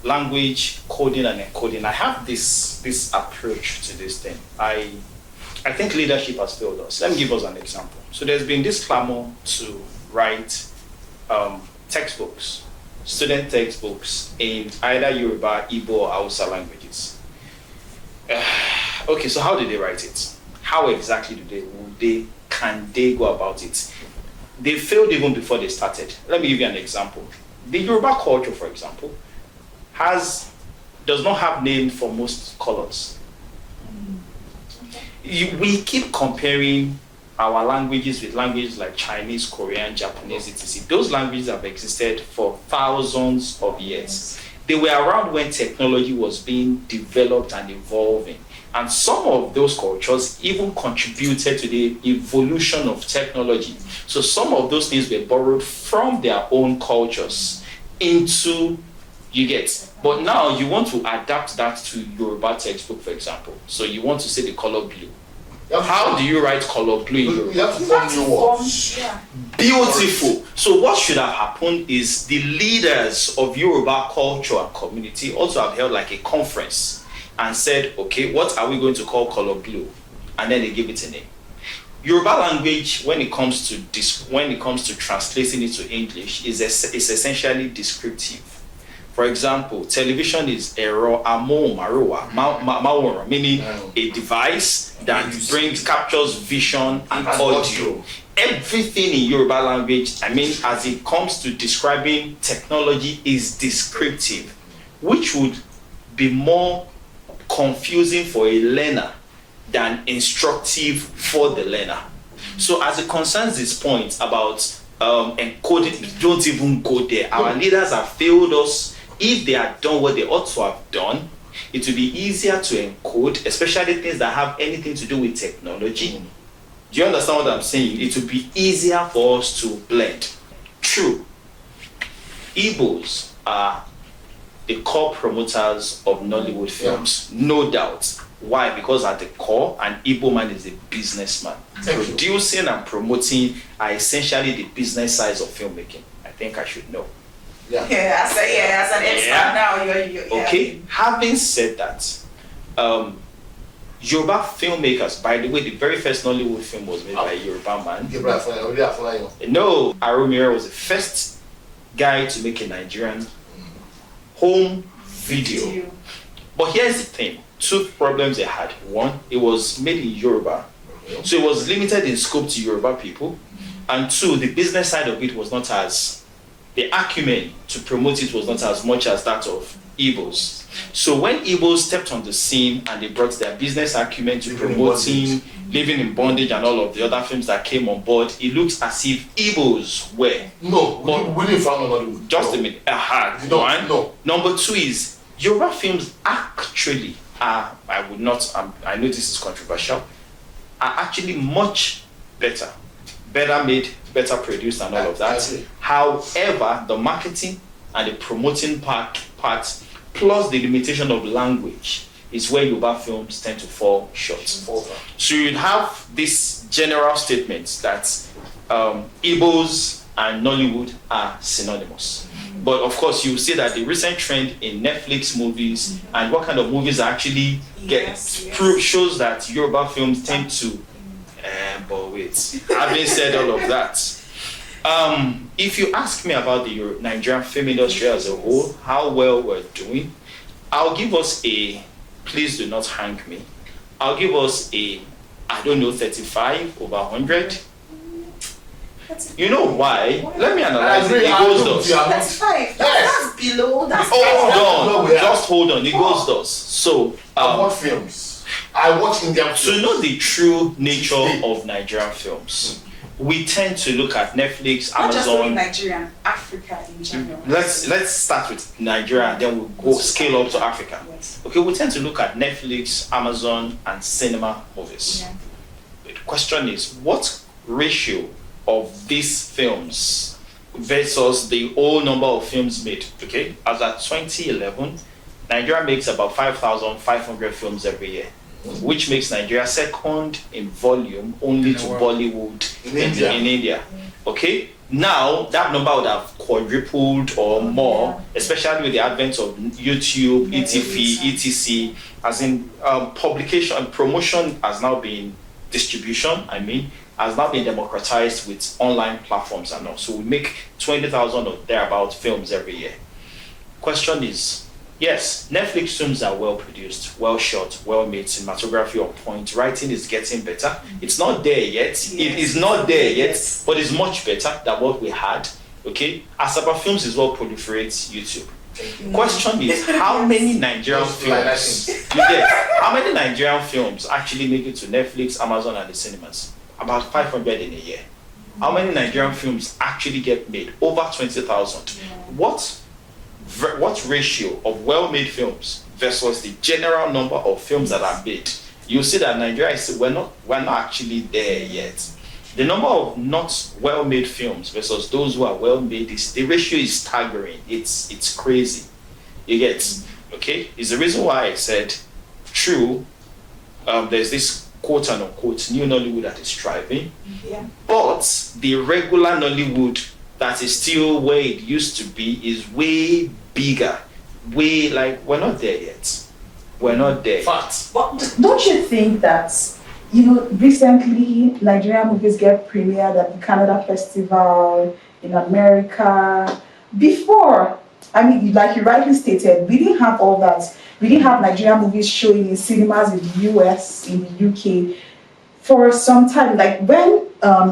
language coding and encoding, I have this approach to this thing. I think leadership has failed us. Let me give us an example. So there's been this clamor to write textbooks, student textbooks in either Yoruba, Igbo, or Hausa languages. Okay, so how do they write it? How exactly can they go about it? They failed even before they started. Let me give you an example. The Yoruba culture, for example, does not have name for most colors. We keep comparing our languages with languages like Chinese, Korean, Japanese, etc. Those languages have existed for thousands of years. They were around when technology was being developed and evolving. And some of those cultures even contributed to the evolution of technology. So some of those things were borrowed from their own cultures into, you get. But now you want to adapt that to Yoruba textbook, for example. So you want to say the color blue. How do you write color blue in Yoruba? You have to form new words. Yeah. Beautiful. So what should have happened is the leaders of Yoruba culture and community also have held like a conference and said, okay, what are we going to call color blue? And then they give it a name. Yoruba language, when it comes to translating it to English, is essentially descriptive. For example, television is ero amóhùnmáwòrán, meaning a device that captures vision and audio. Everything in Yoruba language, as it comes to describing technology, is descriptive, which would be more confusing for a learner than instructive for the learner. So as it concerns this point about encoding, don't even go there. Our leaders have failed us. If they had done what they ought to have done, it would be easier to encode, especially things that have anything to do with technology. Do you understand what I'm saying? It would be easier for us to blend. True, Igbos are the core promoters of Nollywood films, no doubt. Why? Because at the core, an Igbo man is a businessman. Producing and promoting are essentially the business sides of filmmaking. I think I should know. As an expert now, you're okay. Having said that, Yoruba filmmakers, by the way, the very first Nollywood film was made by a Yoruba man. No, Aromira was the first guy to make a Nigerian home video. But here's the thing, two problems they had. One, it was made in Yoruba, so it was limited in scope to Yoruba people. And two, the business side of it was not the acumen to promote it was not as much as that of Igbos. So when Igbos stepped on the scene and they brought their business acumen to promoting Living in Bondage and all of the other films that came on board, it looks as if Igbos were. No, we didn't find another. Just a minute. One. No. Number two is Yoruba films actually are, I know this is controversial, are actually much better made, better produced and all of that. However, the marketing and the promoting part plus the limitation of language is where Yoruba films tend to fall short. So you'd have this general statement that Igbos and Nollywood are synonymous. But of course, you see that the recent trend in Netflix movies and what kind of movies actually shows that Yoruba films tend to. But wait, having said all of that, if you ask me about the Nigerian film industry as a whole, how well we're doing, I'll give us please do not hang me, I'll give us 35 over 100. You know why? Let me analyze it. It goes thus. 35. That's below. Just hold on. It goes thus. So, I watch films. I watch Indian films. To know the true nature of Nigerian films, we tend to look at Netflix, Not Amazon. just only Nigerian, Africa in general. Let's start with Nigeria and then we'll go scale up to Africa. Yes. Okay, we tend to look at Netflix, Amazon, and cinema movies. Yeah. The question is, what ratio of these films versus the whole number of films made? Okay, as at 2011, Nigeria makes about 5,500 films every year, which makes Nigeria second in volume only to Bollywood in India. Okay, Now that number would have quadrupled or more, especially with the advent of YouTube, etc. As in publication and promotion has now been distribution. Has now been democratized with online platforms and all. So we make 20,000 or thereabout films every year. Question is, yes, Netflix films are well produced, well shot, well made, cinematography on point, writing is getting better. It's not there yet. It is not there yet, but it's much better than what we had. Okay, Asaba Films is well proliferates YouTube. Question is, how many Nigerian films how many Nigerian films actually make it to Netflix, Amazon, and the cinemas? About 500 in a year. How many Nigerian films actually get made? Over 20,000. What ratio of well-made films versus the general number of films that are made? You'll see that Nigeria is we're not actually there yet. The number of not well-made films versus those who are well-made, the ratio is staggering. It's crazy. You get, okay? It's the reason why I said, true, there's this quote and unquote new Nollywood that is thriving, but the regular Nollywood that is still where it used to be is way bigger. We're not there yet. We're not there. Facts. But don't you think that, recently Nigerian movies get premiered at the Canada Festival in America? Before, like you rightly stated, we didn't have all that. We didn't have Nigerian movies showing in cinemas in the US, in the UK for some time. Like when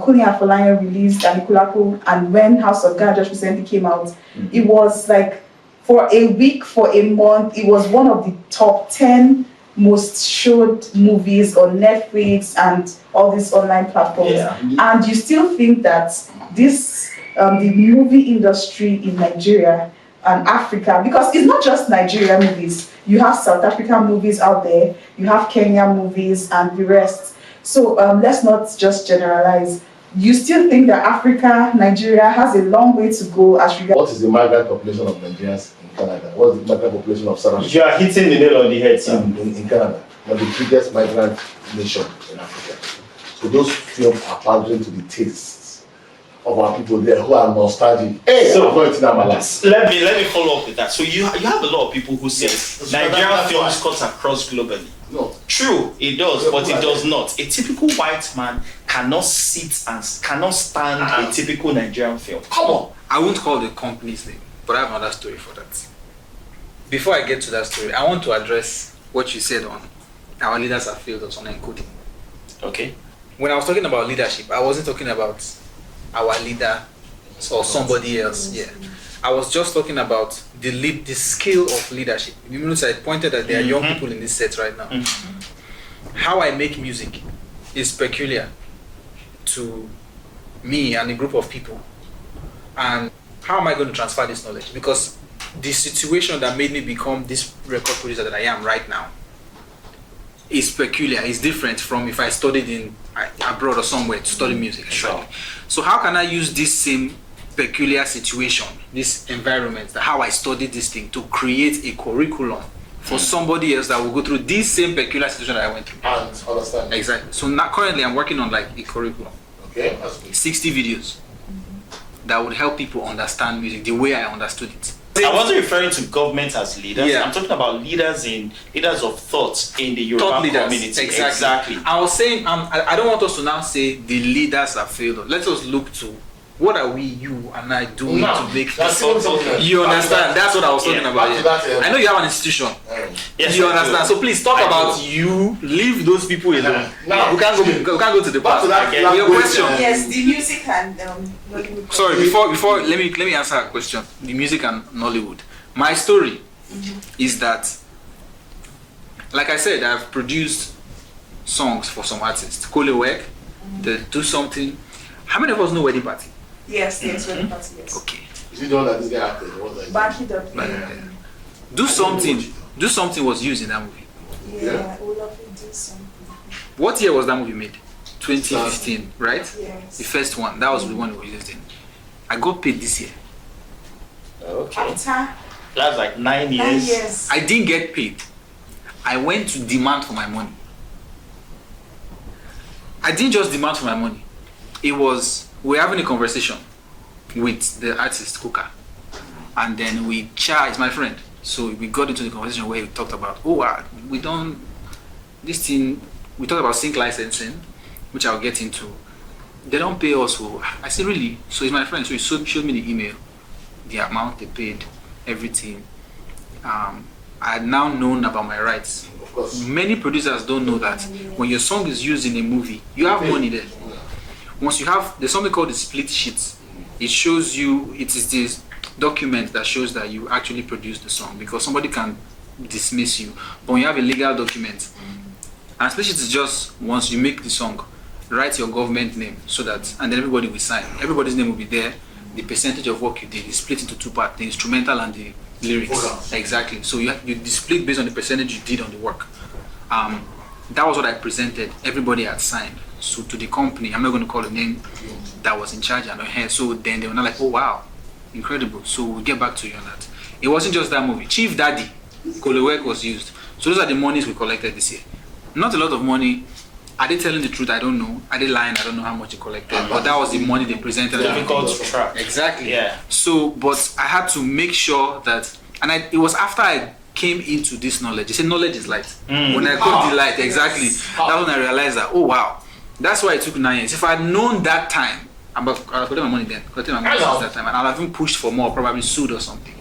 Kuni Afolayan released Anikulapo and when House of God just recently came out, it was like for a week, for a month, it was one of the top 10 most showed movies on Netflix and all these online platforms. And you still think that this, the movie industry in Nigeria and Africa, because it's not just Nigerian movies, you have South African movies out there, you have Kenyan movies and the rest. So let's not just generalize. You still think that Africa, Nigeria has a long way to go as regards. What is the migrant population of Nigerians in Canada? What is the migrant population of South Africa? You are hitting the nail on the head, sir. In Canada, one of the biggest migrant nation in Africa. So those films are pandering to the tastes of our people there who are nostalgic. Hey, so I'm not eating my last. Let me follow up with that. So you have a lot of people who say Nigerian films cut across globally. No. True, it does, but it does not. A typical white man cannot sit and cannot stand a typical Nigerian film. Come on. I won't call the company's name, but I have another story for that. Before I get to that story, I want to address what you said on our leaders have failed us on encoding. Okay. When I was talking about leadership, I wasn't talking about our leader or somebody else. Yeah, I was just talking about the skill of leadership. You notice I pointed that there are young people in this set right now. How I make music is peculiar to me and a group of people. And how am I going to transfer this knowledge? Because the situation that made me become this record producer that I am right now is peculiar, is different from if I studied in abroad or somewhere to study music. Sure. So how can I use this same peculiar situation, this environment, how I studied this thing to create a curriculum for somebody else that will go through this same peculiar situation that I went through? And understand. Exactly. So now currently I'm working on like a curriculum. Okay, that's good. 60 videos that would help people understand music the way I understood it. I wasn't referring to government as leaders. Yeah. I'm talking about leaders of thought in the Yoruba community. Exactly. I was saying, I don't want us to now say the leaders have failed. Let us look to what are we, you and I, doing to make that's this. You understand? That's what I was talking about. That, I know you have an institution. Yes, you understand? So please talk about you. Leave those people alone. Now, we can't go to the past. Your question. Yes, the music and Nollywood. Sorry, before let me answer a question. The music and Nollywood. My story is that, like I said, I've produced songs for some artists. Kole Work, the Do Something. How many of us know Wedding Party? Yes, wedding party, yes. Okay. Is it the one that this guy acted? Back it up. Do Something was used in that movie. Yeah, we love to do something. What year was that movie made? 2015, right? Yes. The first one. That was the one we used in. I got paid this year. Okay. After That's like 9 years. 9 years. I didn't get paid. I went to demand for my money. I didn't just demand for my money. It was, we're having a conversation. with the artist Kuka, and then it's my friend. So we got into the conversation where we talked about, we talked about sync licensing, which I'll get into. They don't pay us. I said, really? So he's my friend. So he showed me the email, the amount they paid, everything. I had now known about my rights. Of course. Many producers don't know that when your song is used in a movie, you have money there. Once you have, there's something called the split sheet. It shows you, it is this document that shows that you actually produced the song, because somebody can dismiss you. But when you have a legal document, and split sheet is just once you make the song, write your government name so that, and then everybody will sign. Everybody's name will be there. The percentage of work you did is split into two parts: the instrumental and the lyrics. Okay. Exactly. So you split based on the percentage you did on the work. That was what I presented. Everybody had signed. So to the company, I'm not going to call the name, that was in charge and her. So then they were not like, oh wow, incredible. So we'll get back to you on that. It wasn't just that movie. Chief Daddy, Kolewek was used. So those are the monies we collected this year. Not a lot of money. Are they telling the truth? I don't know. Are they lying? I don't know how much they collected. But that was the money they presented. Difficult to track. Exactly. Yeah. So, but I had to make sure that, and it was after I came into this knowledge. They say knowledge is light. When I got the light, exactly. That's when I realized that, oh wow, that's why it took 9 years. If I had known that time, I collected my money then, collected my money since that time, and I'd have even pushed for more, probably sued or something.